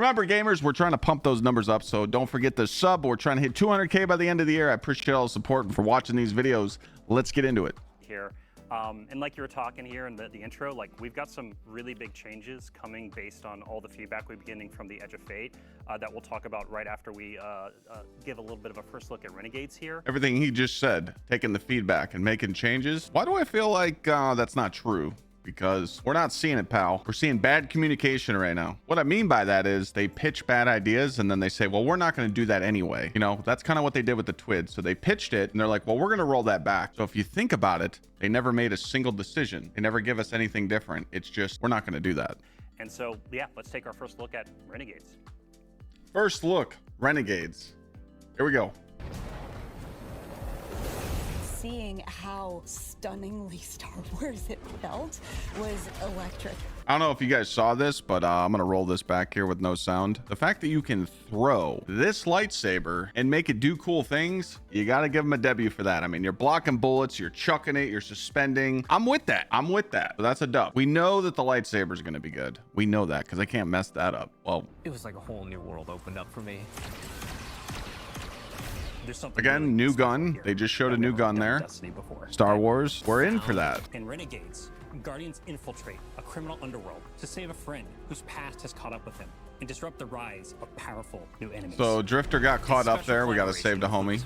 Remember, gamers, we're trying to pump those numbers up, so don't forget the sub. We're trying to hit 200K by the end of the year. I appreciate all the support and for watching these videos. Let's get into it. Here. And like you were talking here in the intro, like we've got some really big changes coming based on all the feedback we've been getting from the Edge of Fate that we'll talk about right after we give a little bit of a first look at Renegades here. Everything he just said, taking the feedback and making changes. Why do I feel like that's not true? Because we're not seeing it, pal. We're seeing bad communication right now. What I mean by that is they pitch bad ideas and then they say, well, we're not going to do that anyway. You know, that's kind of what they did with the TWID. So they pitched it and they're like, well, we're going to roll that back. So if you think about it, they never made a single decision. They never give us anything different. It's just, we're not going to do that. And so, yeah, let's take our first look at Renegades. First look, Renegades. Here we go. Seeing how stunningly Star Wars it felt was electric. I don't know if you guys saw this, but I'm gonna roll this back here with no sound. The fact that you can throw this lightsaber and make it do cool things, you gotta give them a W for that. I mean, you're blocking bullets, you're chucking it, you're suspending. I'm with that. I'm with that. So that's a dub. We know that the lightsaber is gonna be good. We know that because I can't mess that up. Well, it was like a whole new world opened up for me. Again, really new gun. They just showed a new gun there. Star Wars. We're in for that. In Renegades, Guardians infiltrate a criminal underworld to save a friend whose past has caught up with him and disrupt the rise of powerful new enemies. So Drifter got caught up there. We got to save the homie.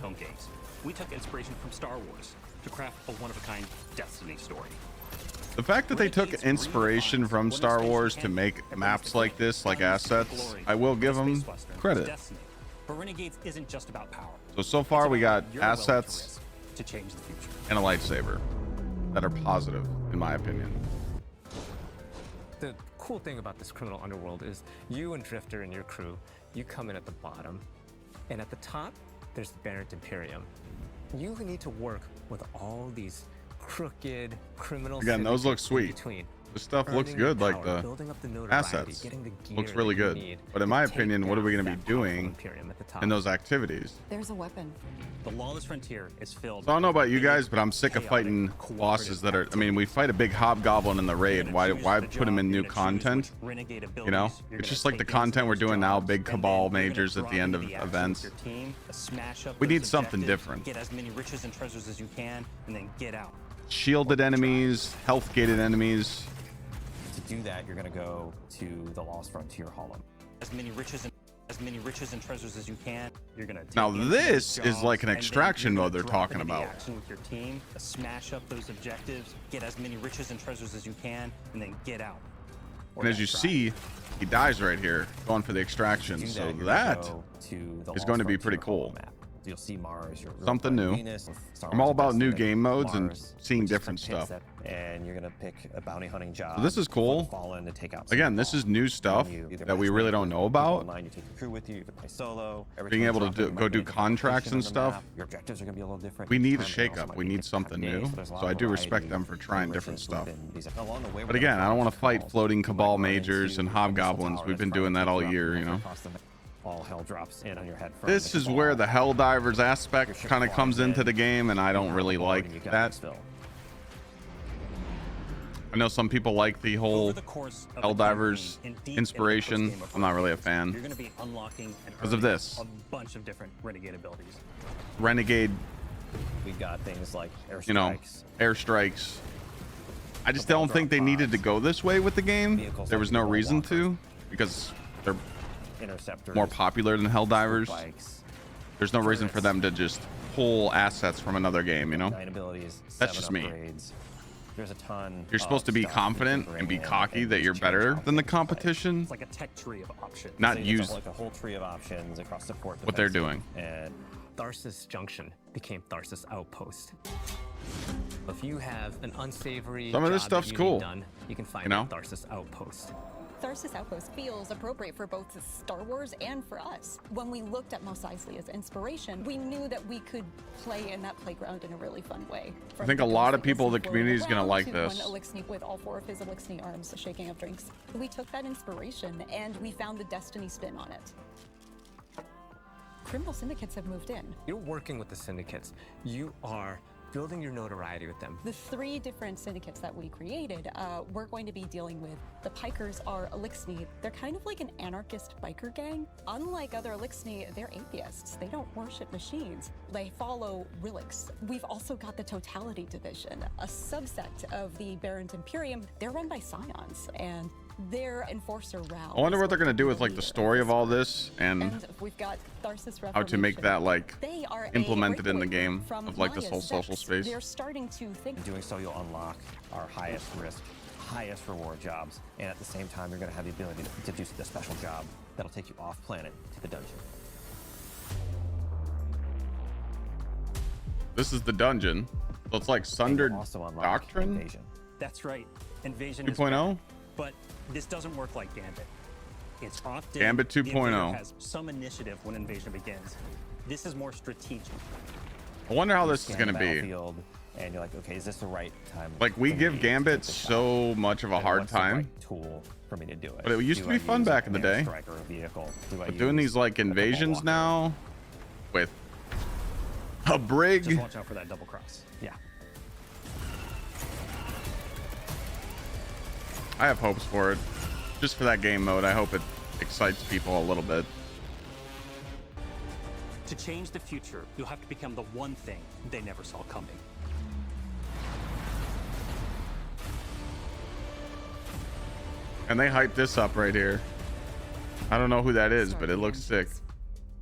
We took inspiration from Star Wars to craft a one-of-a-kind Destiny story. The fact that they took inspiration from Star Wars to make maps like this, like assets, I will give them credit. But Renegades isn't just about power. So far we got assets to change the future and a lightsaber that are positive, in my opinion. The cool thing about this criminal underworld is you and Drifter and your crew, you come in at the bottom, and at the top, there's the Barrett Imperium. You need to work with all these crooked criminals. Again, those look sweet. The stuff looks good, like the assets looks really good. But in my opinion, what are we going to be doing in those activities? There's a weapon. The lawless frontier is filled. So I don't know about you guys, but I'm sick of fighting bosses that are, I mean, we fight a big hobgoblin in the raid. Why put him in new content? You know, it's just like the content we're doing now, big cabal majors at the end of events. We need something different. Get as many riches and treasures as you can and then get out. Shielded enemies, health gated enemies. To do that, you're going to go to the Lost Frontier Hollow. As many riches and treasures as you can. You're going to now this is like an extraction mode they're talking about. Action with your team, smash up those objectives, get as many riches and treasures as you can, and then get out. And as you see, he dies right here, going for the extraction. So that is going to be pretty cool. You'll see Mars, something new. Venus, I'm all about new game modes and seeing different stuff. And you're gonna pick a bounty hunting job. So this is cool. To take out again, this is new stuff that we really don't know about. You take your crew with you. You can play solo. Being able to go do contracts and stuff. Your objectives are gonna be a little different. We need a shake-up. We need something new. So I do respect them for trying different stuff. But again, I don't want to fight floating cabal majors and hobgoblins. We've been doing that all year, you know. All hell drops in on your head. This is where the Helldivers aspect kind of comes into the game, and I don't really like that. I know some people like the whole Helldivers inspiration. I'm not really a fan You're going to be unlocking because of this. A bunch of different renegade abilities. Renegade. We got things like airstrikes. You know, airstrikes. I just don't think they needed to go this way with the game. There was no reason to, because they're more popular than Helldivers. There's no reason for them to just pull assets from another game, you know? That's just me. There's a ton. You're supposed to be confident and be cocky that you're better than the competition. It's like a tech tree of options. Not use like a whole tree of options across support. What they're doing. And Tharsis Junction became Tharsis Outpost. If you have an unsavory some of this stuff's cool. Done, you can find Tharsis Outpost. Tharsis Outpost feels appropriate for both Star Wars and for us. When we looked at Mos Eisley as inspiration, we knew that we could play in that playground in a really fun way. I think a lot of people in the community is going to like this. One Elixni with all 4 of his Elixni arms shaking up drinks. We took that inspiration and we found the Destiny spin on it. Criminal syndicates have moved in. You're working with the syndicates. You are building your notoriety with them. The 3 different syndicates that we created, we're going to be dealing with. The Pikers are Elixni. They're kind of like an anarchist biker gang. Unlike other Elixni, they're atheists. They don't worship machines. They follow relics. We've also got the Totality Division, a subset of the Baron's Imperium. They're run by Scions, and their enforcer Rao. I wonder what they're gonna do with like the story of all this and we've got Tharsis how to make that like They are implemented in the game from of like this whole Maya's social sects. space. They're starting to think. In doing so, you'll unlock our highest risk, highest reward jobs, and at the same time, you're going to have the ability to do the special job that'll take you off planet to the dungeon. This is the dungeon. So it's like And Sundered you'll also unlock Doctrine Invasion. That's right. Invasion is 2.0. but this doesn't work like Gambit. It's often Gambit the invader 2.0. has some initiative when invasion begins. This is more strategic. I wonder how this is Scan gonna the be. battlefield, and you're like, okay, is this the right time? Like we for me give to Gambit take the shot? so much of a And hard what's the right time. tool for me to do it. But it used to Do be I fun use a back in the command day. strike or a vehicle? Do I But doing use these like the ball invasions walker? now with a brig. Just watch out for that double cross. Yeah. I have hopes for it. Just for that game mode, I hope it excites people a little bit. To change the future, you'll have to become the one thing they never saw coming. And they hyped this up right here. I don't know who that is, but it looks sick.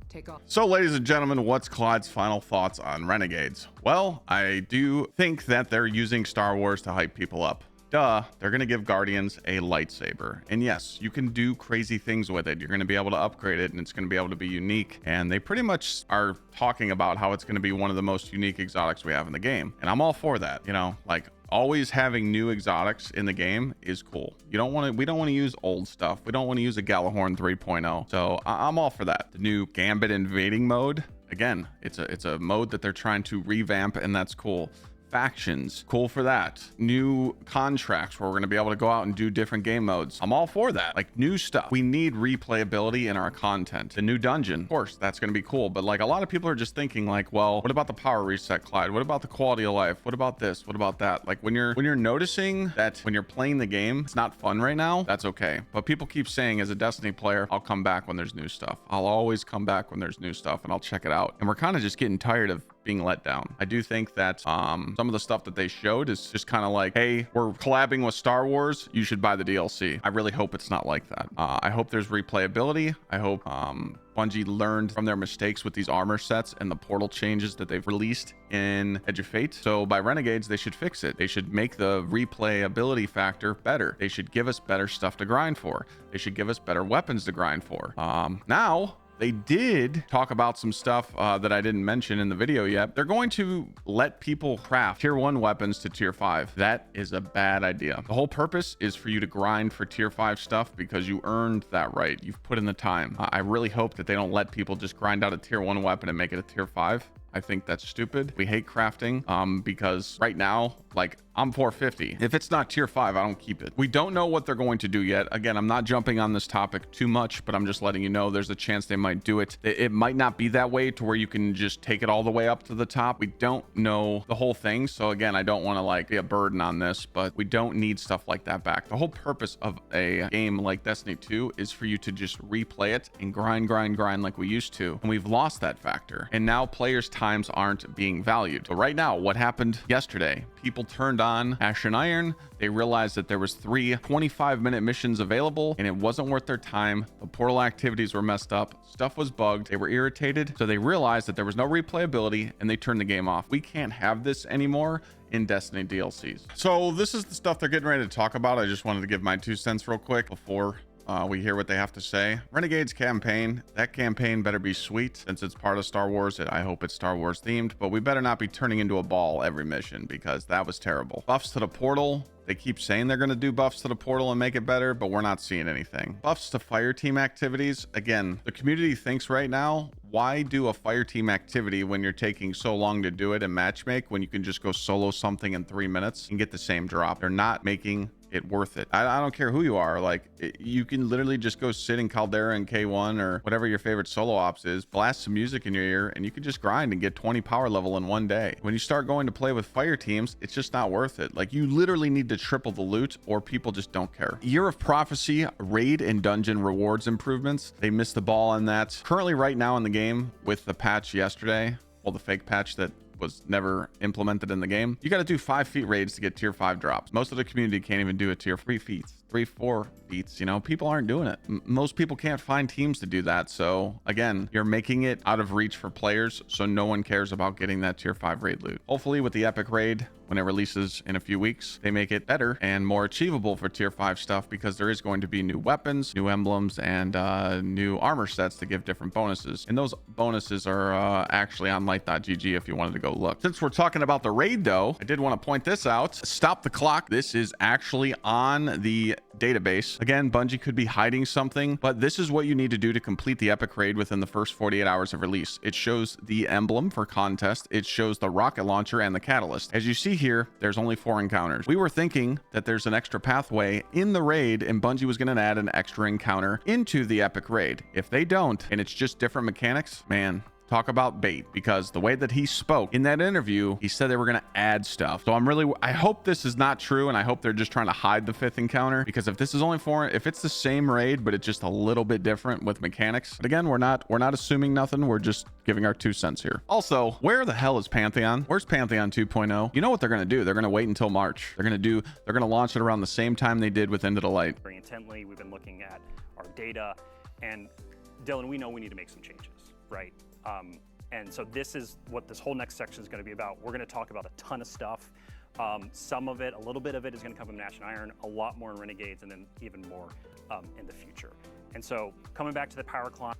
Take off. So, ladies and gentlemen, what's Clyde's final thoughts on Renegades? Well, I do think that they're using Star Wars to hype people up. Duh, they're going to give Guardians a lightsaber. And yes, you can do crazy things with it. You're going to be able to upgrade it and it's going to be able to be unique. And they pretty much are talking about how it's going to be one of the most unique exotics we have in the game. And I'm all for that. You know, like always having new exotics in the game is cool. We don't want to use old stuff. We don't want to use a Galahorn 3.0. So I'm all for that. The new Gambit invading mode. Again, it's a mode that they're trying to revamp and that's cool. Factions, cool for that. New contracts where we're going to be able to go out and do different game modes. I'm all for that. Like new stuff. We need replayability in our content. The new dungeon, of course, that's going to be cool. But like a lot of people are just thinking like, well, what about the power reset, Clyde? What about the quality of life? What about this? What about that? Like when you're noticing that when you're playing the game, it's not fun right now, that's okay. But people keep saying as a Destiny player, I'll come back when there's new stuff. I'll always come back when there's new stuff and I'll check it out. And we're kind of just getting tired of being let down. I do think that some of the stuff that they showed is just kind of like, hey, we're collabing with Star Wars, you should buy the DLC. I really hope it's not like that. I hope there's replayability. I hope Bungie learned from their mistakes with these armor sets and the portal changes that they've released in Edge of Fate. So by Renegades, they should fix it. They should make the replayability factor better. They should give us better stuff to grind for. They should give us better weapons to grind for. Now, they did talk about some stuff that I didn't mention in the video yet. They're going to let people craft tier 1 weapons to tier 5. That is a bad idea. The whole purpose is for you to grind for tier 5 stuff because you earned that right. You've put in the time. I really hope that they don't let people just grind out a tier 1 weapon and make it a tier 5. I think that's stupid. We hate crafting because right now, like I'm 450. If it's not tier 5, I don't keep it. We don't know what they're going to do yet. Again, I'm not jumping on this topic too much, but I'm just letting you know there's a chance they might do it. It might not be that way to where you can just take it all the way up to the top. We don't know the whole thing. So again, I don't want to like be a burden on this, but we don't need stuff like that back. The whole purpose of a game like Destiny 2 is for you to just replay it and grind like we used to. And we've lost that factor. And now players' times aren't being valued. So right now, what happened yesterday? People turned on Ashen Iron. They realized that there was 3 25-minute missions available and it wasn't worth their time. The portal activities were messed up. Stuff was bugged. They were irritated. So they realized that there was no replayability and they turned the game off. We can't have this anymore in Destiny DLCs. So this is the stuff they're getting ready to talk about. I just wanted to give my 2 cents real quick before we hear what they have to say. Renegades campaign. That campaign better be sweet since it's part of Star Wars. I hope it's Star Wars themed, but we better not be turning into a ball every mission because that was terrible. Buffs to the portal. They keep saying they're going to do buffs to the portal and make it better, but we're not seeing anything. Buffs to fire team activities. Again, the community thinks right now, why do a fire team activity when you're taking so long to do it and matchmake when you can just go solo something in 3 minutes and get the same drop? They're not making it worth it. I don't care who you are. Like, you can literally just go sit in Caldera and K1 or whatever your favorite solo ops is, blast some music in your ear, and you can just grind and get 20 power level in one day. When you start going to play with fire teams, it's just not worth it. Like, you literally need to triple the loot or people just don't care. Year of Prophecy, raid and dungeon rewards improvements. They missed the ball on that. Currently right now in the game with the patch yesterday, well, the fake patch that was never implemented in the game, you got to do 5 feet raids to get tier 5 drops. Most of the community can't even do a tier 3 feats, 3-4 feats. You know, people aren't doing it. Most people can't find teams to do that. So again, you're making it out of reach for players, so no one cares about getting that tier 5 raid loot. Hopefully with the epic raid, when it releases in a few weeks, they make it better and more achievable for tier 5 stuff, because there is going to be new weapons, new emblems, and new armor sets to give different bonuses. And those bonuses are actually on light.gg if you wanted to go look. Since we're talking about the raid though, I did want to point this out. Stop the clock. This is actually on the database. Again, Bungie could be hiding something, but this is what you need to do to complete the epic raid within the first 48 hours of release. It shows the emblem for contest. It shows the rocket launcher and the catalyst. As you see here, there's only 4 encounters. We were thinking that there's an extra pathway in the raid and Bungie was going to add an extra encounter into the epic raid. If they don't, and it's just different mechanics, man, talk about bait, because the way that he spoke in that interview, he said they were going to add stuff. So I hope this is not true, and I hope they're just trying to hide the 5th encounter, because if this is only 4, if it's the same raid but it's just a little bit different with mechanics, but again, we're not assuming nothing, we're just giving our 2 cents here. Also, where the hell is Pantheon? Where's Pantheon 2.0? You know what they're going to do? They're going to wait until March. They're going to launch it around the same time they did with Into the Light. Very intently, we've been looking at our data, and Dylan, we know we need to make some changes, right? And so this is what this whole next section is going to be about. We're going to talk about a ton of stuff. Some of it, a little bit of it is going to come from Ashen Iron, a lot more in Renegades, and then even more in the future. And so coming back to the power climb.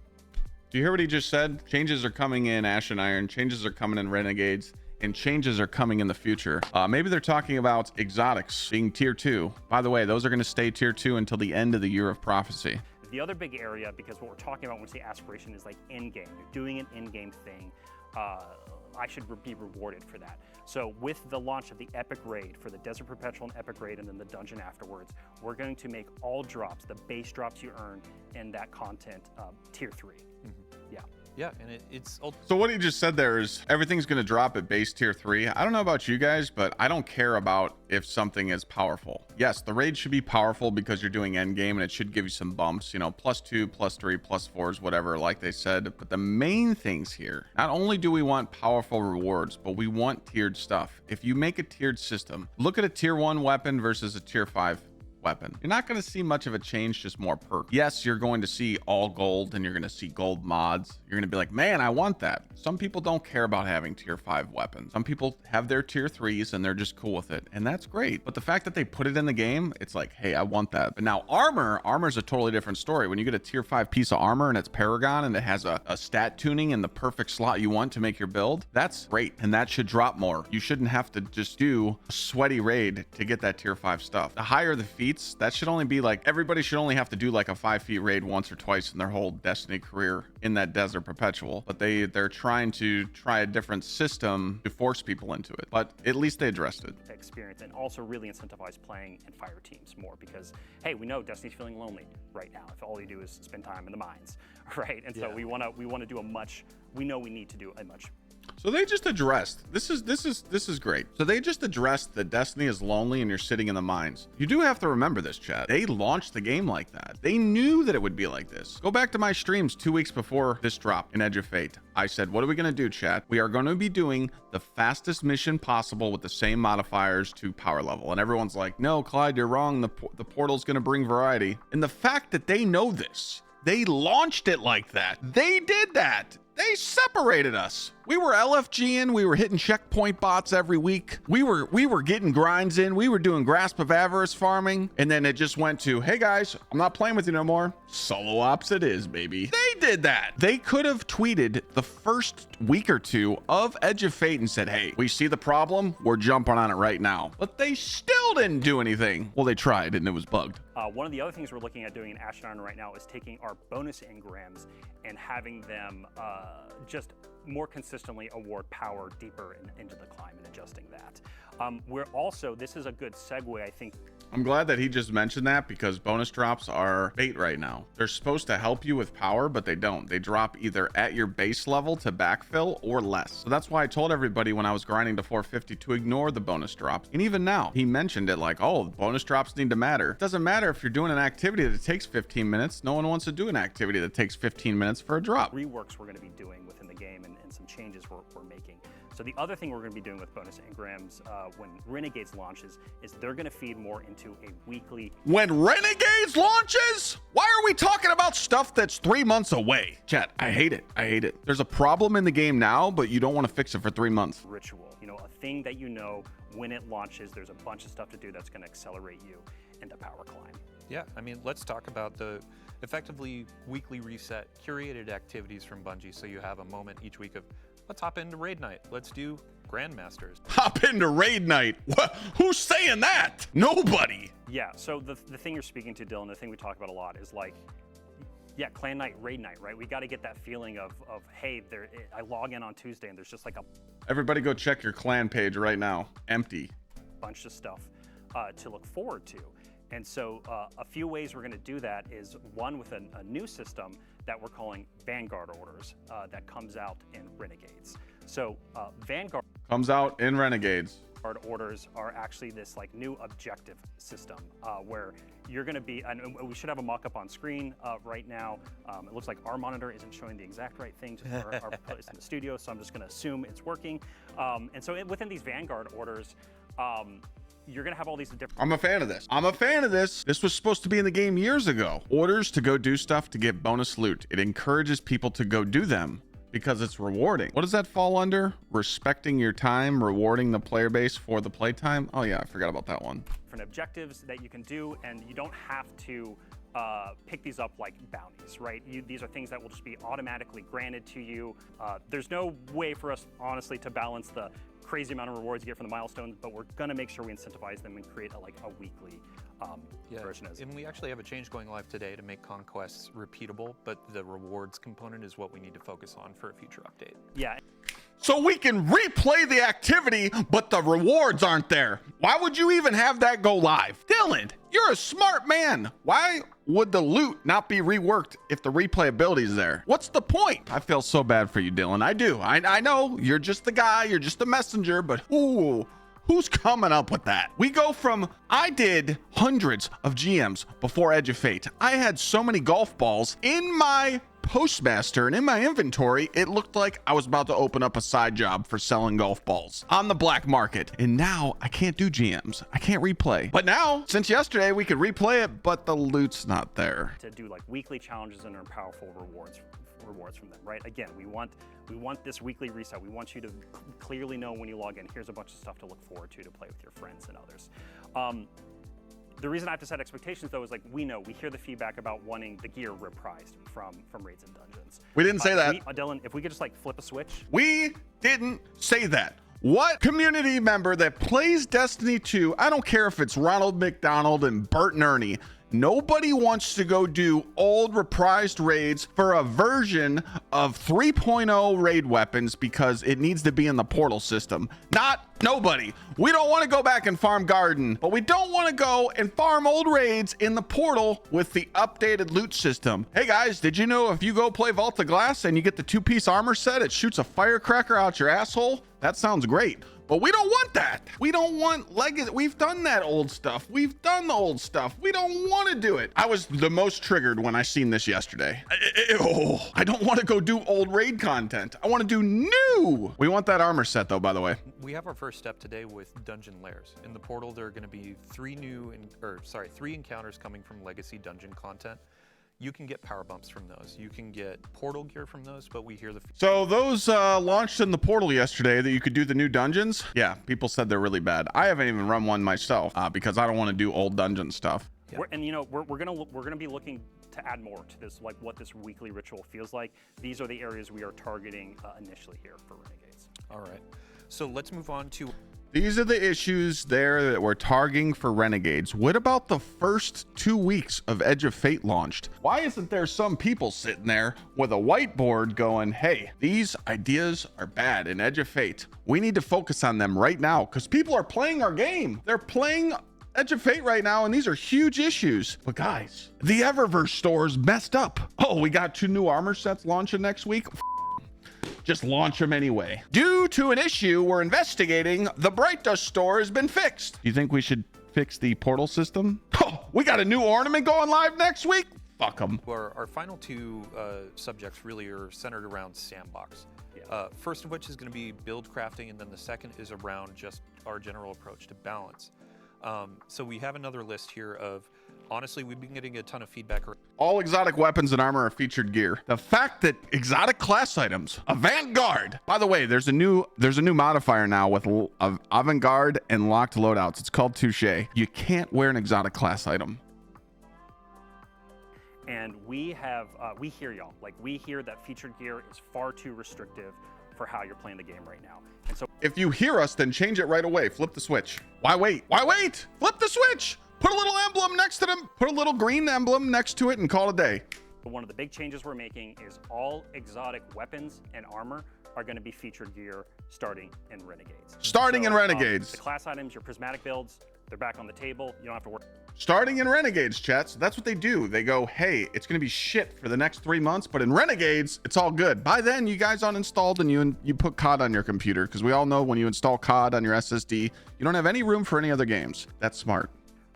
Do you hear what he just said? Changes are coming in Ashen Iron, changes are coming in Renegades, and changes are coming in the future. Maybe they're talking about exotics being tier 2. By the way, those are going to stay tier 2 until the end of the Year of Prophecy. The other big area, because what we're talking about when we say aspiration is like in-game. You're doing an in-game thing. I should be rewarded for that. So with the launch of the epic raid for the Desert Perpetual and epic raid and then the dungeon afterwards, we're going to make all drops, the base drops you earn in that content, tier 3. Yeah. Yeah, and it's so what he just said there is everything's going to drop at base tier 3. I don't know about you guys, but I don't care about if something is powerful. Yes, the raid should be powerful because you're doing end game and it should give you some bumps, you know, +2, +3, +4s, whatever, like they said. But the main things here, not only do we want powerful rewards, but we want tiered stuff. If you make a tiered system, look at a tier 1 weapon versus a tier 5 weapon. You're not going to see much of a change, just more perks. Yes, you're going to see all gold and you're going to see gold mods. You're going to be like, man, I want that. Some people don't care about having tier 5 weapons. Some people have their tier 3s and they're just cool with it. And that's great. But the fact that they put it in the game, it's like, hey, I want that. But now armor's a totally different story. When you get a tier 5 piece of armor and it's Paragon and it has a stat tuning in the perfect slot you want to make your build, that's great. And that should drop more. You shouldn't have to just do a sweaty raid to get that tier 5 stuff. The higher the feats, that should only be like, everybody should only have to do like a 5 feet raid once or twice in their whole Destiny career in that Desert Perpetual. But they're trying to try a different system to force people into it. But at least they addressed it. Experience, and also really incentivize playing in fire teams more, because hey, we know Destiny's feeling lonely right now if all you do is spend time in the mines, right? And so we want to do we know we need to do a much. So they just addressed, this is great. So they just addressed that Destiny is lonely and you're sitting in the mines. You do have to remember this, chat. They launched the game like that. They knew that it would be like this. Go back to my streams 2 weeks before this drop in Edge of Fate. I said, what are we going to do, chat? We are going to be doing the fastest mission possible with the same modifiers to power level. And everyone's like, no, Clyde, you're wrong. The portal's going to bring variety. And the fact that they know this, they launched it like that. They did that. They separated us. We were LFGing, we were hitting checkpoint bots every week. We were getting grinds in. We were doing Grasp of Avarice farming. And then it just went to, hey guys, I'm not playing with you no more. Solo ops it is, baby. They did that. They could have tweeted the first week or 2 of Edge of Fate and said, hey, we see the problem. We're jumping on it right now. But they still didn't do anything. Well, they tried and it was bugged. One of the other things we're looking at doing in Ashen Iron right now is taking our bonus engrams and having them just more consistently award power deeper into the climb and adjusting that. We're also, this is a good segue, I think. I'm glad that he just mentioned that, because bonus drops are bait right now. They're supposed to help you with power, but they don't. They drop either at your base level to backfill or less. So that's why I told everybody when I was grinding to 450 to ignore the bonus drops. And even now, he mentioned it like, oh, bonus drops need to matter. It doesn't matter if you're doing an activity that takes 15 minutes. No one wants to do an activity that takes 15 minutes for a drop. Reworks we're going to be doing within the game, and some changes we're making. So the other thing we're going to be doing with bonus engrams when Renegades launches is they're going to feed more into a weekly. When Renegades launches? Why are we talking about stuff that's 3 months away? Chat, I hate it. I hate it. There's a problem in the game now, but you don't want to fix it for 3 months. Ritual, you know, a thing that you know when it launches, there's a bunch of stuff to do that's going to accelerate you into power climb. Yeah, I mean, let's talk about the effectively weekly reset curated activities from Bungie, so you have a moment each week of, let's hop into raid night. Let's do Grandmasters. Hop into raid night. What? Who's saying that? Nobody. Yeah, so the thing you're speaking to, Dylan, the thing we talk about a lot is like, yeah, clan night, raid night, right? We got to get that feeling of hey, I log in on Tuesday and there's just like a Everybody go check your clan page right now. Empty. bunch of stuff to look forward to. And so a few ways we're going to do that is one with a new system that we're calling Vanguard orders that comes out in Renegades. So Vanguard Comes out in Renegades. orders are actually this like new objective system where you're going to be, and we should have a mock-up on screen right now. It looks like our monitor isn't showing the exact right thing to our place in the studio, so I'm just going to assume it's working. And so within these Vanguard orders, you're going to have all these different. I'm a fan of this. I'm a fan of this. This was supposed to be in the game years ago. Orders to go do stuff to get bonus loot. It encourages people to go do them because it's rewarding. What does that fall under? Respecting your time, rewarding the player base for the playtime. Oh yeah, I forgot about that one. Different objectives that you can do, and you don't have to pick these up like bounties, right? These are things that will just be automatically granted to you. There's no way for us, honestly, to balance the crazy amount of rewards you get from the milestones, but we're gonna make sure we incentivize them and create a weekly version. And we actually have a change going live today to make conquests repeatable, but the rewards component is what we need to focus on for a future update. Yeah. So we can replay the activity, but the rewards aren't there. Why would you even have that go live? Dylan, you're a smart man. Why would the loot not be reworked if the replayability is there? What's the point? I feel so bad for you, Dylan. I do. I know you're just the guy, you're just the messenger, but who's coming up with that? We go from, I did hundreds of GMs before Edge of Fate. I had so many golf balls in my Postmaster and in my inventory, it looked like I was about to open up a side job for selling golf balls on the black market. And now I can't do GMs. I can't replay. But now, since yesterday, we could replay it, but the loot's not there. To do like weekly challenges and earn powerful rewards from them, right? Again, we want this weekly reset. We want you to clearly know when you log in, here's a bunch of stuff to look forward to play with your friends and others. The reason I have to set expectations, though, is like we hear the feedback about wanting the gear reprised from raids and dungeons. We didn't say that. Dylan, if we could just like flip a switch. We didn't say that. What community member that plays Destiny 2, I don't care if it's Ronald McDonald and Bert and Ernie, nobody wants to go do old reprised raids for a version of 3.0 raid weapons because it needs to be in the portal system. Nobody. We don't want to go back and farm garden, but we don't want to go and farm old raids in the portal with the updated loot system. Hey guys, did you know if you go play Vault of Glass and you get the 2-piece armor set, it shoots a firecracker out your asshole? That sounds great. But we don't want that. We don't want legacy. We've done that old stuff. We've done the old stuff. We don't want to do it. I was the most triggered when I seen this yesterday. I don't want to go do old raid content. I want to do new. We want that armor set though, by the way. We have our first step today with dungeon lairs. In the portal, there are going to be three encounters coming from legacy dungeon content. You can get power bumps from those. You can get portal gear from those, but we hear the... So those launched in the portal yesterday that you could do the new dungeons. Yeah, people said they're really bad. I haven't even run one myself because I don't want to do old dungeon stuff. Yeah. We're gonna be looking to add more to this, like what this weekly ritual feels like. These are the areas we are targeting initially here for Renegades. All right. So let's move on to... These are the issues there that we're targeting for Renegades. What about the first 2 weeks of Edge of Fate launched? Why isn't there some people sitting there with a whiteboard going, hey, these ideas are bad in Edge of Fate. We need to focus on them right now because people are playing our game. They're playing Edge of Fate right now, and these are huge issues. But guys, the Eververse store is messed up. Oh, we got 2 new armor sets launching next week. Just launch them anyway. Due to an issue we're investigating, the Bright Dust store has been fixed. You think we should fix the portal system? Oh, we got a new ornament going live next week. Fuck them. Our final 2 subjects really are centered around Sandbox. First of which is going to be build crafting, and then the second is around just our general approach to balance. So we have another list here of, honestly, we've been getting a ton of feedback. All exotic weapons and armor are featured gear. The fact that exotic class items, a Vanguard. By the way, there's a new modifier now with Vanguard and locked loadouts. It's called Touche. You can't wear an exotic class item. And we hear y'all. Like, we hear that featured gear is far too restrictive for how you're playing the game right now. And so if you hear us, then change it right away. Flip the switch. Why wait? Why wait? Flip the switch. Put a little emblem next to them. Put a little green emblem next to it and call it a day. one of the big changes we're making is all exotic weapons and armor are going to be featured gear starting in Renegades. Starting in Renegades. The class items, your prismatic builds, they're back on the table. You don't have to worry. Starting in Renegades, chat. So that's what they do. They go, hey, it's going to be shit for the next 3 months, but in Renegades, it's all good. By then, you guys uninstalled and you put COD on your computer, because we all know when you install COD on your SSD, you don't have any room for any other games. That's smart.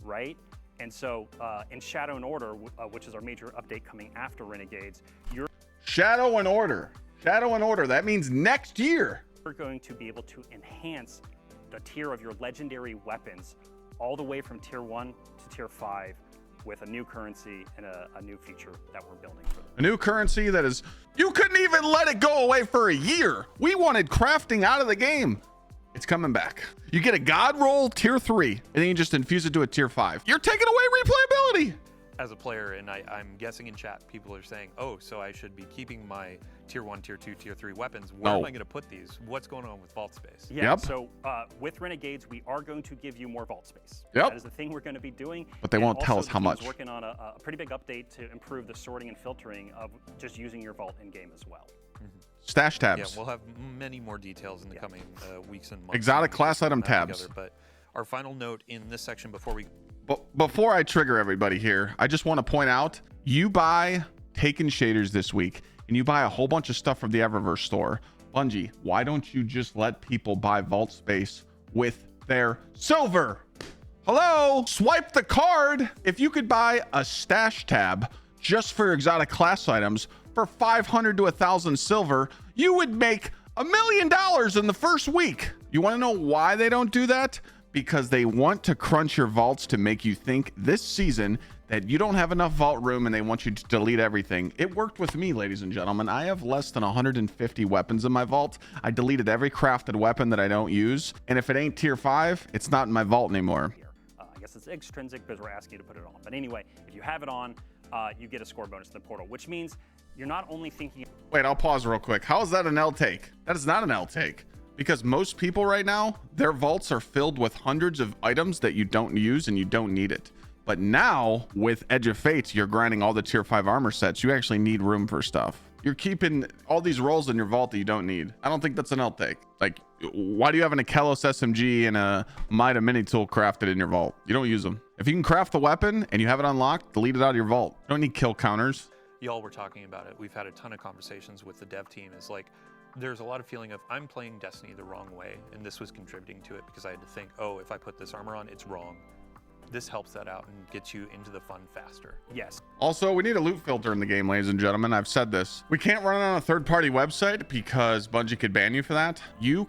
Right? And so in Shadow and Order, which is our major update coming after Renegades, you're Shadow and Order. Shadow and Order. That means next year. You're going to be able to enhance the tier of your legendary weapons all the way from tier 1 to tier 5 with a new currency and a new feature that we're building for them. A new currency that is, you couldn't even let it go away for a year. We wanted crafting out of the game. It's coming back. You get a God roll tier 3 and then you just infuse it to a tier 5. You're taking away replayability. As a player, and I'm guessing in chat, people are saying, oh, so I should be keeping my tier 1, tier 2, tier 3 weapons. Where am I going to put these? What's going on with vault space? Yeah, so with Renegades, we are going to give you more vault space. Yep. That is the thing we're going to be doing. But they won't tell us how much. The team's working on a pretty big update to improve the sorting and filtering of just using your vault in-game as well. Stash tabs. Yeah, we'll have many more details in the coming weeks and months. Exotic class item tabs. But our final note in this section before we... Before I trigger everybody here, I just want to point out, you buy Taken shaders this week and you buy a whole bunch of stuff from the Eververse store. Bungie, why don't you just let people buy vault space with their silver? Hello, swipe the card. If you could buy a stash tab just for exotic class items for 500 to 1,000 silver, you would make $1 million in the first week. You want to know why they don't do that? Because they want to crunch your vaults to make you think this season that you don't have enough vault room and they want you to delete everything. It worked with me, ladies and gentlemen. I have less than 150 weapons in my vault. I deleted every crafted weapon that I don't use. And if it ain't tier 5, it's not in my vault anymore. I guess it's extrinsic because we're asking you to put it on. But anyway, if you have it on, you get a score bonus in the portal, which means you're not only thinking... Wait, I'll pause real quick. How is that an L take? That is not an L take. Because most people right now, their vaults are filled with hundreds of items that you don't use and you don't need it. But now with Edge of Fate, you're grinding all the tier 5 armor sets. You actually need room for stuff. You're keeping all these rolls in your vault that you don't need. I don't think that's an L take. Like, why do you have an Akelos SMG and a Mida mini tool crafted in your vault? You don't use them. If you can craft the weapon and you have it unlocked, delete it out of your vault. You don't need kill counters. Y'all were talking about it. We've had a ton of conversations with the dev team. It's like, there's a lot of feeling of I'm playing Destiny the wrong way, and this was contributing to it because I had to think, oh, if I put this armor on, it's wrong. This helps that out and gets you into the fun faster. Yes. Also, we need a loot filter in the game, ladies and gentlemen. I've said this. We can't run it on a third-party website because Bungie could ban you for that. You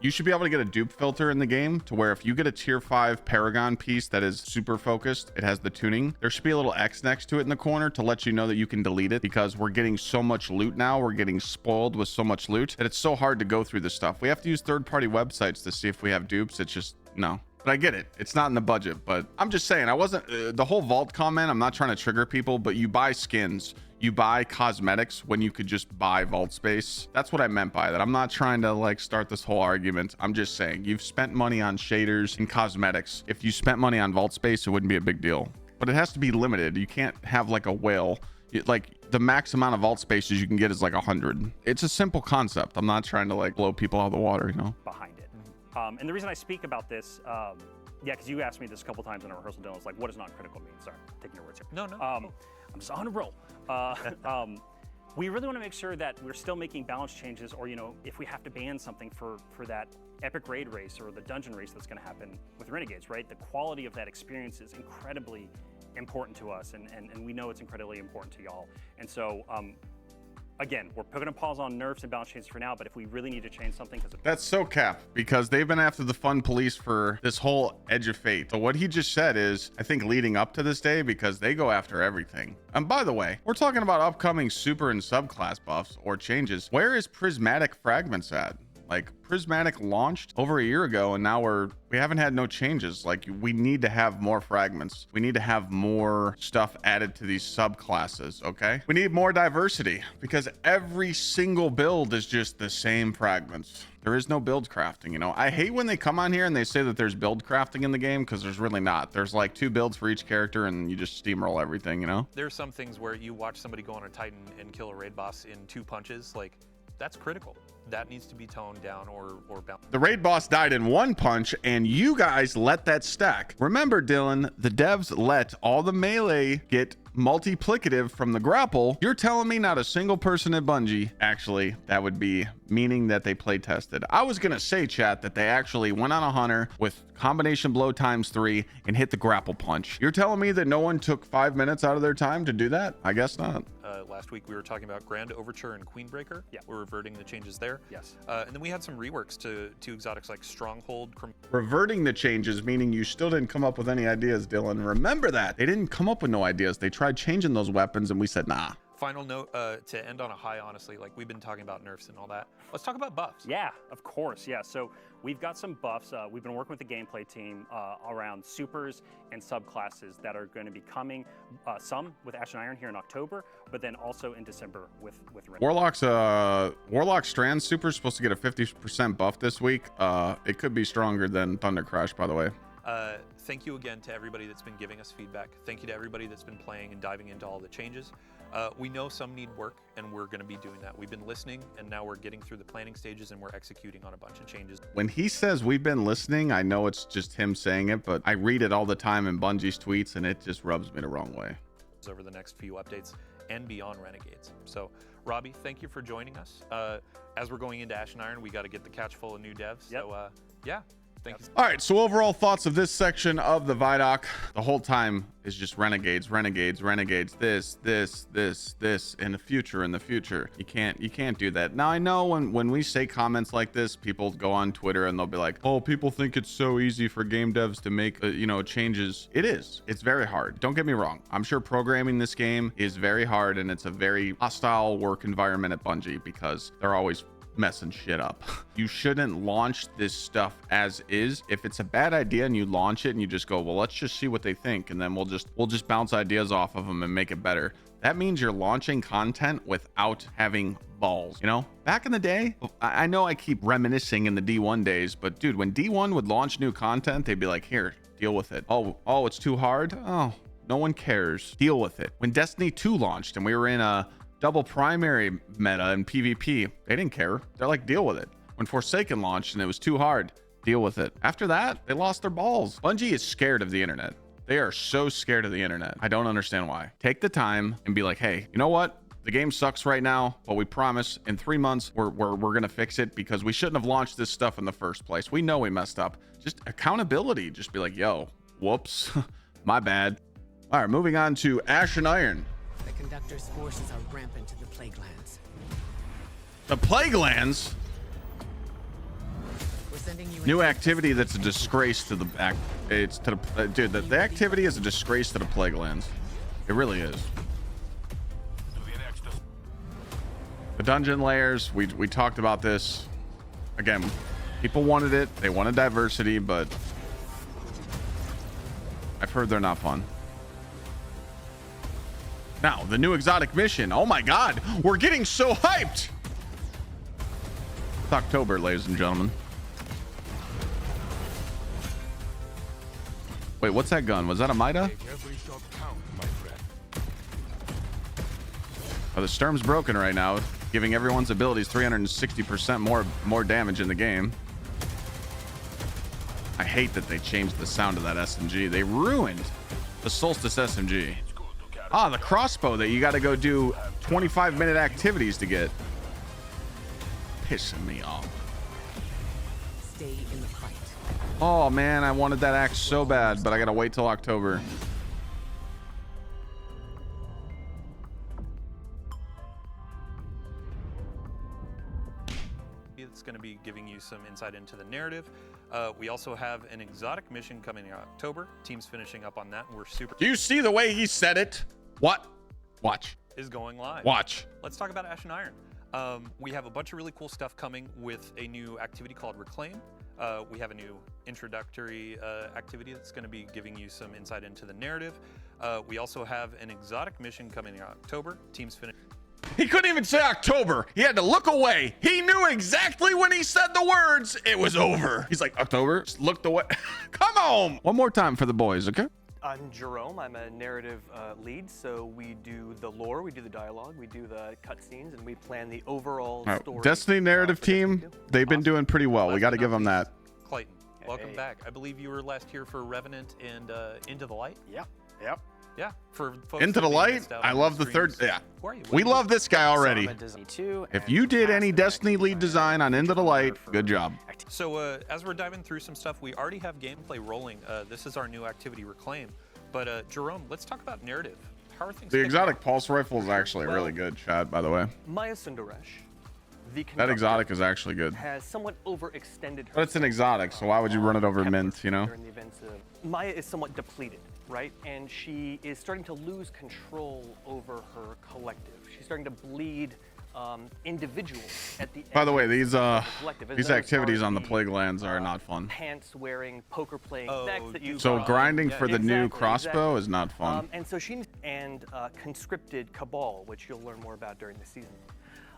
should be able to get a dupe filter in the game to where if you get a tier 5 Paragon piece that is super focused, it has the tuning, there should be a little X next to it in the corner to let you know that you can delete it, because we're getting so much loot now. We're getting spoiled with so much loot that it's so hard to go through this stuff. We have to use third-party websites to see if we have dupes. It's just, no. But I get it. It's not in the budget, but I'm just saying, I wasn't the whole vault comment. I'm not trying to trigger people, but you buy skins, you buy cosmetics when you could just buy vault space. That's what I meant by that. I'm not trying to like start this whole argument. I'm just saying you've spent money on shaders and cosmetics. If you spent money on vault space, it wouldn't be a big deal, but it has to be limited. You can't have like a whale. Like the max amount of vault spaces you can get is like 100. It's a simple concept. I'm not trying to like blow people out of the water, you know? Behind it. And the reason I speak about this Yeah, because you asked me this a couple times in a rehearsal, Dylan. It's like, what does non-critical mean? Sorry, taking your words here. No, no. I'm just on a roll. We really want to make sure that we're still making balance changes, or, you know, if we have to ban something for that epic raid race or the dungeon race that's going to happen with Renegades, right? The quality of that experience is incredibly important to us, and we know it's incredibly important to y'all. And so, again, we're putting a pause on nerfs and balance changes for now, but if we really need to change something, because That's so cap, because they've been after the fun police for this whole Edge of Fate. So what he just said is, I think, leading up to this day, because they go after everything. And by the way, we're talking about upcoming super and subclass buffs or changes. Where is Prismatic Fragments at? Like, Prismatic launched over a year ago, and now we haven't had no changes. Like, we need to have more fragments. We need to have more stuff added to these subclasses, okay? We need more diversity, because every single build is just the same fragments. There is no build crafting, you know? I hate when they come on here and they say that there's build crafting in the game, because there's really not. There's like 2 builds for each character, and you just steamroll everything, you know? There's some things where you watch somebody go on a Titan and kill a raid boss in 2 punches. Like, that's critical. That needs to be toned down or balanced. The raid boss died in 1 punch, and you guys let that stack. Remember, Dylan, the devs let all the melee get multiplicative from the grapple. You're telling me not a single person at Bungie, actually, that would be meaning that they play tested. I was gonna say, chat, that they actually went on a hunter with combination blow ×3 and hit the grapple punch. You're telling me that no one took 5 minutes out of their time to do that? I guess not. Last week we were talking about Grand Overture and Queenbreaker. Yeah. We're reverting the changes there. yes. And then we had some reworks to exotics like Stronghold. Reverting the changes, meaning you still didn't come up with any ideas, Dylan. Remember that. They didn't come up with no ideas. They tried changing those weapons, and we said, nah. Final note to end on a high, honestly, like we've been talking about nerfs and all that. Let's talk about buffs. Yeah, of course. Yeah. So we've got some buffs. We've been working with the gameplay team around supers and subclasses that are going to be coming. Some with Ashen Iron here in October, but then also in December with Renegades. Warlock Strand super is supposed to get a 50% buff this week. It could be stronger than Thunder Crash, by the way. Thank you again to everybody that's been giving us feedback. Thank you to everybody that's been playing and diving into all the changes. We know some need work, and we're going to be doing that. We've been listening, and now we're getting through the planning stages, and we're executing on a bunch of changes. When he says we've been listening, I know it's just him saying it, but I read it all the time in Bungie's tweets, and it just rubs me the wrong way. Over the next few updates and beyond Renegades. So, Robbie, thank you for joining us. As we're going into Ashen Iron, we got to get the catch full of new devs. Yep. So, yeah. Thank you. All right, so overall thoughts of this section of the Vidoc. The whole time is just renegades, renegades, renegades, this, in the future. You can't do that. Now, I know when we say comments like this, people go on Twitter and they'll be like, oh, people think it's so easy for game devs to make, changes. It is. It's very hard. Don't get me wrong. I'm sure programming this game is very hard, and it's a very hostile work environment at Bungie because they're always messing shit up. You shouldn't launch this stuff as is. If it's a bad idea and you launch it and you just go, well, let's just see what they think, and then we'll just bounce ideas off of them and make it better. That means you're launching content without having balls. You know, back in the day, I know I keep reminiscing in the D1 days, but dude, when D1 would launch new content, they'd be like, here, deal with it. Oh, it's too hard. Oh, no one cares. Deal with it. When Destiny 2 launched and we were in a double primary meta and PvP, they didn't care. They're like, deal with it. When Forsaken launched and it was too hard, deal with it. After that, they lost their balls. Bungie is scared of the internet. They are so scared of the internet. I don't understand why. Take the time and be like, hey, you know what? The game sucks right now, but we promise in 3 months we're gonna fix it, because we shouldn't have launched this stuff in the first place. We know we messed up. Just accountability. Just be like, yo, whoops, my bad. All right, moving on to Ashen Iron. The Conductor's forces are rampant to the Plague Lands. The Plague Lands? We're sending you New activity that's a disgrace to the dude, the activity is a disgrace to the Plague Lands. It really is. The dungeon layers, we talked about this. Again, people wanted it. They wanted diversity, but I've heard they're not fun. Now, the new exotic mission. Oh my God, we're getting so hyped. It's October, ladies and gentlemen. Wait, what's that gun? Was that a Mida? Oh, the Sturm's broken right now, giving everyone's abilities 360% more damage in the game. I hate that they changed the sound of that SMG. They ruined the Solstice SMG. Ah, the crossbow that you got to go do 25-minute activities to get. Pissing me off. Stay in the fight. Oh man, I wanted that axe so bad, but I gotta wait till October. It's going to be giving you some insight into the narrative. We also have an exotic mission coming in October. Team's finishing up on that, and we're super. Do you see the way he said it? What? Watch. Is going live. Watch. Let's talk about Ashen Iron. We have a bunch of really cool stuff coming with a new activity called Reclaim. We have a new introductory activity that's going to be giving you some insight into the narrative. We also have an exotic mission coming in October. Team's finished. He couldn't even say October. He had to look away. He knew exactly when he said the words, it was over. He's like, October? Just looked away. Come on. One more time for the boys, okay? I'm Jerome. I'm a narrative lead, so we do the lore, we do the dialogue, we do the cutscenes, and we plan the overall story. Destiny narrative team, they've been doing pretty well. We got to give them that. Clayton, welcome back. I believe you were last here for Revenant and Into the Light. Yeah. Yep. Yeah, for folks Into that the may have Light. missed out I on love the streams. third. Yeah, Who are you? we love this guy already. So I'm a Disney too, If and you did any past the Destiny next lead design on Into the Light, good job. So as we're diving through some stuff, we already have gameplay rolling. This is our new activity, Reclaim. But Jerome, let's talk about narrative. How are things? The picking exotic up? pulse rifle is actually really good, Chad, by the way. Maya Sundaresh, the That conductor, exotic is actually good. has somewhat overextended But it's an exotic, so why would you run it over mint, you know? During the events of Maya is somewhat depleted, right? And she is starting to lose control over her collective. She's starting to bleed individuals at the By the way, end these of the collective. And these those activities are on the plague lands are not fun. Pants-wearing, poker-playing Oh, sex that you So saw. grinding for the new Exactly, crossbow exactly. is not fun. And so she and conscripted cabal, which you'll learn more about during the season.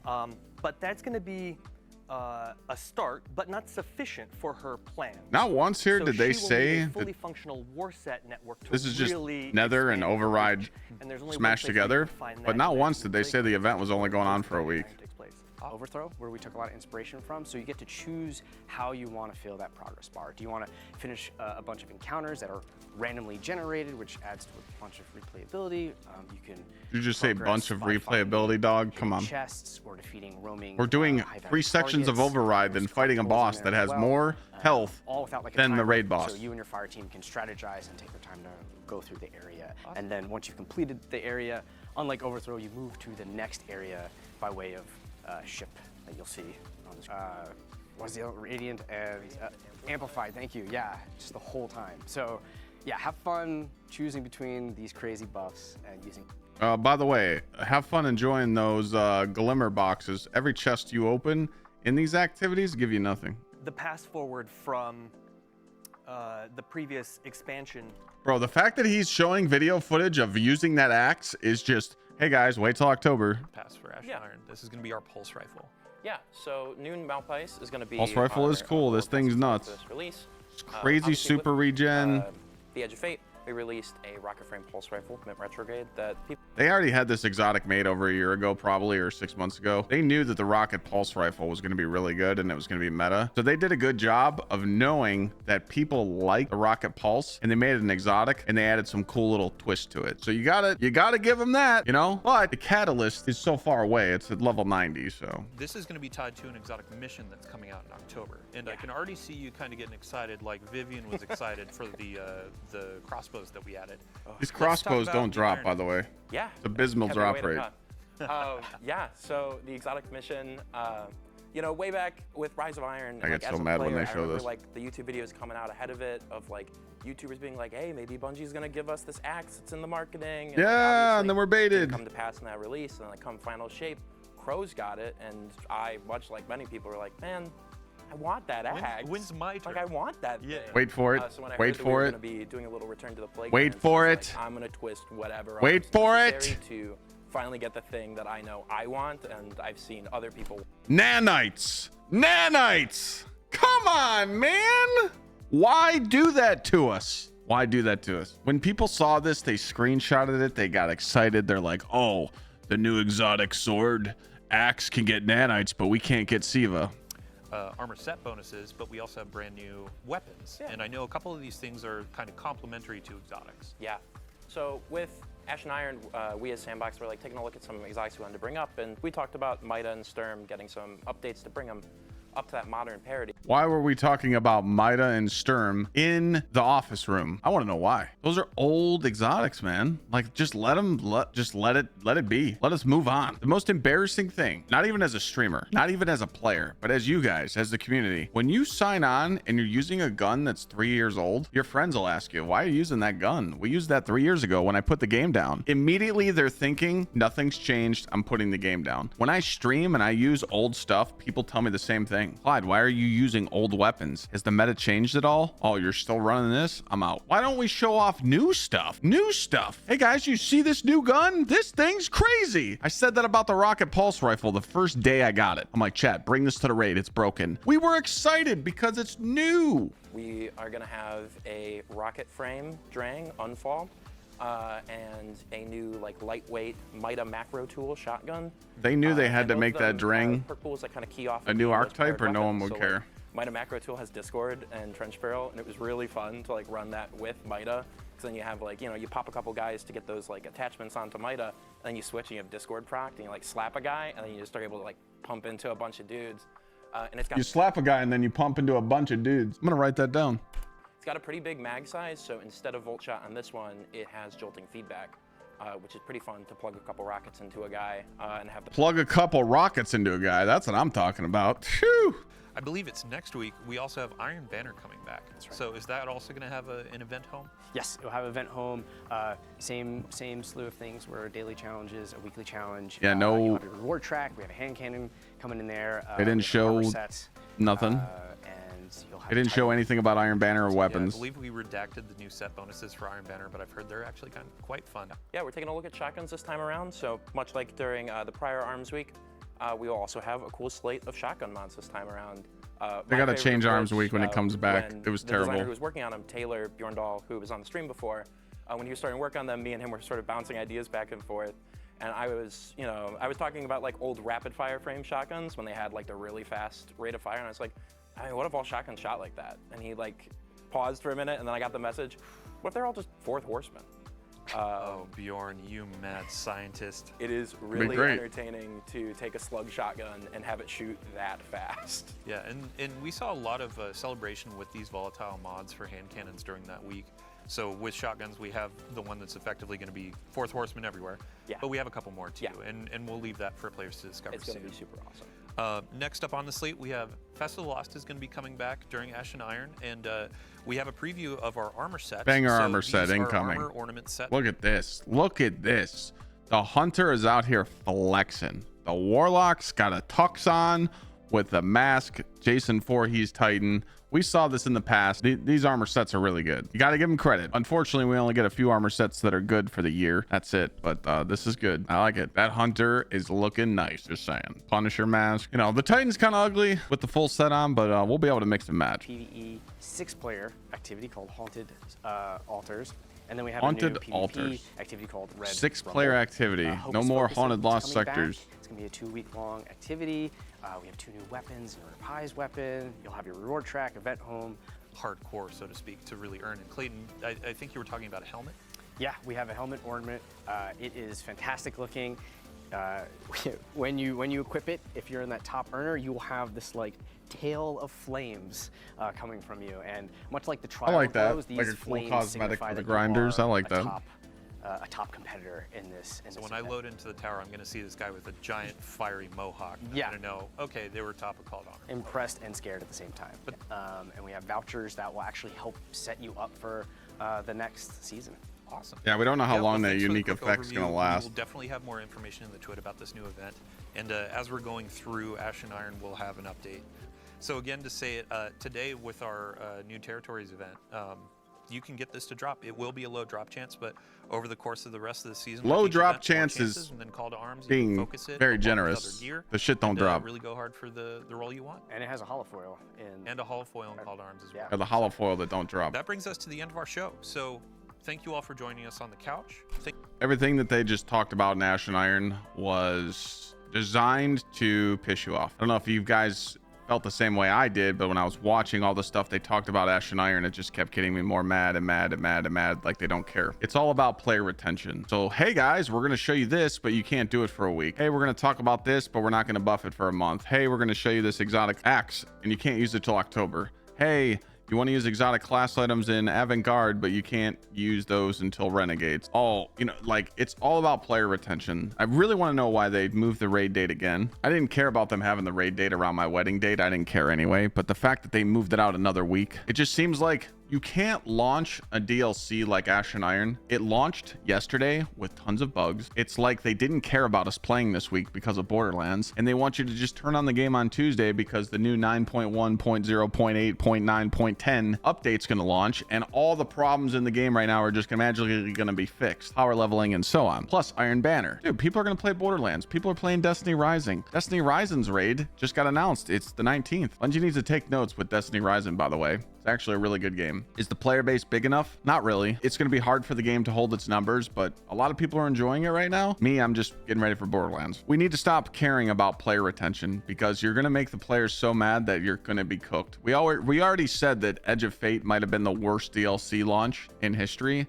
But that's going to be a start, but not sufficient for her plan. Not once here So did they she will need say a that fully functional war set network to this is just really Nether and expand her Override reach. And there's only one smashed place where you together, can find but that, not and once that's did they say the event was only going on for a week. takes place. Overthrow, where we took a lot of inspiration from. So you get to choose how you want to fill that progress bar. Do you want to finish a bunch of encounters that are randomly generated, which adds to a bunch of replayability? You can. You just say progress bunch of by replayability, dog. Come on. Chests or defeating roaming. We're doing high-value 3 sections of targets. Override, then There's fighting a collectibles in boss there that as has well, more health all without like a than the time raid limit, boss. So you and your fire team can strategize and take your time to go through the area. And then once you've completed the area, unlike Overthrow, you move to the next area by way of ship that you'll see on the what's the other? Radiant and Amplified. Thank you. Yeah, just the whole time. So yeah, have fun choosing between these crazy buffs and using. By the way, have fun enjoying those glimmer boxes. Every chest you open in these activities give you nothing. The pass forward from the previous expansion. Bro, the fact that he's showing video footage of using that axe is just, hey guys, wait till October. Pass for Ashen Yeah. Iron. This is going to be our pulse rifle. Yeah, so Noon Malpice is going to be. Pulse rifle is cool. This thing's nuts. For this release. It's crazy Obviously super with, regen. The Edge of Fate, we released a rocket frame pulse rifle, Mint Retrograde, that people. They already had this exotic made over a year ago, probably, or 6 months ago. They knew that the rocket pulse rifle was going to be really good and it was going to be meta. So they did a good job of knowing that people like the rocket pulse, and they made it an exotic, and they added some cool little twist to it. So you gotta give them that, you know. But the catalyst is so far away; it's at level 90. So This is going to be tied to an exotic mission that's coming out in October, and I can already see you kind of getting excited, like Vivian was excited for the crossbows that we added. these talk crossbows about don't the drop, iron. by the way. Yeah. It's abysmal Heavy drop weight of rate. cut. Yeah, so the exotic mission, you know, way back with Rise of Iron. I get as so a mad when player, they I show remember, this. Like the YouTube videos coming out ahead of it, of like YouTubers being like, "Hey, maybe Bungie's gonna give us this axe. It's in the marketing." And, like, Yeah, and then we're obviously, baited. didn't come to pass in that release, and then like come final shape, Crows got it, and I, much like many people, were like, "Man, I want that axe. When's my turn? Like I want that Yeah. thing." Wait for it. So when I Wait heard that for we were it. gonna be doing a little return to the plague. Wait lands, for I was it. like, I'm gonna twist whatever. Wait arms for necessary it. To finally get the thing that I know I want, and I've seen other people. Nanites! Nanites! Come on, man! Why do that to us? Why do that to us? When people saw this, they screenshotted it, they got excited. They're like, oh, the new exotic sword axe can get nanites, but we can't get Siva. armor set bonuses, but we also have brand new weapons. Yeah. And I know a couple of these things are kind of complementary to exotics. Yeah. So with Ashen Iron, we as Sandbox were like taking a look at some exotics we wanted to bring up, and we talked about Mida and Sturm getting some updates to bring them up to that modern parity. Why were we talking about Mida and Sturm in the office room? I want to know why. Those are old exotics, man. Like, just let it be. Let us move on. The most embarrassing thing, not even as a streamer, not even as a player, but as you guys, as the community, when you sign on and you're using a gun that's 3 years old, your friends will ask you, why are you using that gun? We used that 3 years ago when I put the game down. Immediately they're thinking, nothing's changed. I'm putting the game down. When I stream and I use old stuff, people tell me the same thing. Clyde, why are you using old weapons? Has the meta changed at all? Oh, you're still running this? I'm out. Why don't we show off new stuff? New stuff. Hey guys, you see this new gun? This thing's crazy. I said that about the rocket pulse rifle the first day I got it. I'm like, chat, bring this to the raid. It's broken. We were excited because it's new. We are going to have a rocket frame Drang unfall. And a new like lightweight Mida macro tool shotgun. They knew they had to make that Drang perk pools that kind of key off a new archetype, or no one would care. Mida macro tool has Discord and Trench Barrel, and it was really fun to like run that with Mida, because then you have like, you know, you pop a couple guys to get those like attachments onto Mida, and then you switch and you have Discord proc, and you like slap a guy, and then you just are able to like pump into a bunch of dudes. And it's got, you slap a guy and then you pump into a bunch of dudes. I'm gonna write that down. It's got a pretty big mag size, so instead of volt shot on this one, it has jolting feedback, which is pretty fun to plug a couple rockets into a guy and have the plug a couple rockets into a guy. That's what I'm talking about. Phew. I believe it's next week. We also have Iron Banner coming back. That's right. So is that also going to have an event home? Yes, it'll have event home. Same slew of things where daily challenges, a weekly challenge. Yeah, no. You have a reward track. We have a hand cannon coming in there. They didn't show nothing. It didn't show anything about Iron Banner or weapons. Yeah, I believe we redacted the new set bonuses for Iron Banner, but I've heard they're actually kind of quite fun. Yeah, we're taking a look at shotguns this time around. So much like during the prior Arms Week, we will also have a cool slate of shotgun mods this time around. They got to change Arms Week when it comes back. It was terrible. The designer who was working on them, Taylor Bjorndal, who was on the stream before, when he was starting to work on them, me and him were sort of bouncing ideas back and forth. And I was, you know, I was talking about like old rapid fire frame shotguns when they had like the really fast rate of fire, and I was like, I mean, what if all shotguns shot like that? And he like paused for a minute, and then I got the message, what if they're all just fourth horsemen? Oh, Bjorn, you mad scientist. It is really entertaining to take a slug shotgun and have it shoot that fast. Yeah, and we saw a lot of celebration with these volatile mods for hand cannons during that week. So with shotguns, we have the one that's effectively going to be fourth horseman everywhere. Yeah. But we have a couple more too, and we'll leave that for players to discover soon. It's going to be super awesome. Next up on the slate, we have Festival Lost is going to be coming back during Ashen Iron, and we have a preview of our armor set. Banger armor set incoming. Armor ornament set. Look at this. Look at this. The Hunter is out here flexing. The Warlock's got a tux on with a mask. Jason Voorhees Titan. We saw this in the past. These armor sets are really good. You got to give them credit. Unfortunately, we only get a few armor sets that are good for the year. That's it. But this is good. I like it. That Hunter is looking nice. Just saying. Punisher mask. You know, the Titan's kind of ugly with the full set on, but we'll be able to mix and match. PvE 6-player activity called Haunted Altars. And then we have Haunted a new PvP Altars. activity called Red 6-player activity. No more Haunted Lost Sectors. Back. It's going to be a 2-week-long activity. We have 2 new weapons, your Pie's weapon. You'll have your reward track, event home. Hardcore, so to speak, to really earn it. Clayton, I think you were talking about a helmet? Yeah, we have a helmet ornament. It is fantastic looking. When you equip it, if you're in that top earner, you will have this like tail of flames coming from you, and much like the trial blows, these like a cool flames cosmetic for the that grinders. I like that. A top competitor in this. So when I load into the tower, I'm going to see this guy with a giant fiery mohawk. Yeah. I'm going to know, okay, they were top of called honor. Impressed and scared at the same time. And we have vouchers that will actually help set you up for the next season. Awesome. Yeah, we don't know how long that unique effect's going to last. We'll definitely have more information in the tweet about this new event. And as we're going through Ashen Iron, we'll have an update. So again, to say it, today with our new territories event, you can get this to drop. It will be a low drop chance, but over the course of the rest of the season, low drop chances and then call to arms, being focus it, very generous. The shit don't drop. Really go hard for the role you want. And it has a holofoil and a holofoil in call to arms as well. Yeah, the holofoil that don't drop. That brings us to the end of our show. So thank you all for joining us on the couch. Everything that they just talked about in Ashen Iron was designed to piss you off. I don't know if you guys felt the same way I did, but when I was watching all the stuff they talked about Ashen Iron, it just kept getting me more mad and mad and mad and mad, like they don't care. It's all about player retention. So, hey guys, we're going to show you this, but you can't do it for a week. Hey, we're going to talk about this, but we're not going to buff it for a month. Hey, we're going to show you this exotic axe, and you can't use it till October. Hey, you want to use exotic class items in Vanguard, but you can't use those until Renegades. All, you know, like it's all about player retention. I really want to know why they moved the raid date again. I didn't care about them having the raid date around my wedding date. I didn't care anyway, but the fact that they moved it out another week, it just seems like you can't launch a DLC like Ashen Iron. It launched yesterday with tons of bugs. It's like they didn't care about us playing this week because of Borderlands, and they want you to just turn on the game on Tuesday because the new 9.1.0.8.9.10 update's going to launch, and all the problems in the game right now are just magically going to be fixed. Power leveling and so on. Plus Iron Banner. Dude, people are going to play Borderlands. People are playing Destiny Rising. Destiny Rising's raid just got announced. It's the 19th. Bungie needs to take notes with Destiny Rising, by the way. It's actually a really good game. Is the player base big enough? Not really. It's going to be hard for the game to hold its numbers, but a lot of people are enjoying it right now. Me, I'm just getting ready for Borderlands. We need to stop caring about player retention because you're going to make the players so mad that you're going to be cooked. We already said that Edge of Fate might have been the worst DLC launch in history,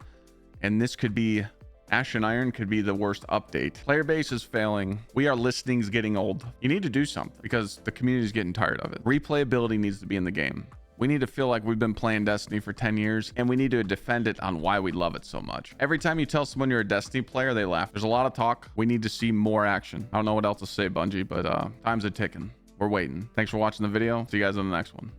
and this could be Ashen Iron could be the worst update. Player base is failing. We are listening's getting old. You need to do something because the community is getting tired of it. Replayability needs to be in the game. We need to feel like we've been playing Destiny for 10 years, and we need to defend it on why we love it so much. Every time you tell someone you're a Destiny player, they laugh. There's a lot of talk. We need to see more action. I don't know what else to say, Bungie, but time's a ticking. We're waiting. Thanks for watching the video. See you guys in the next one.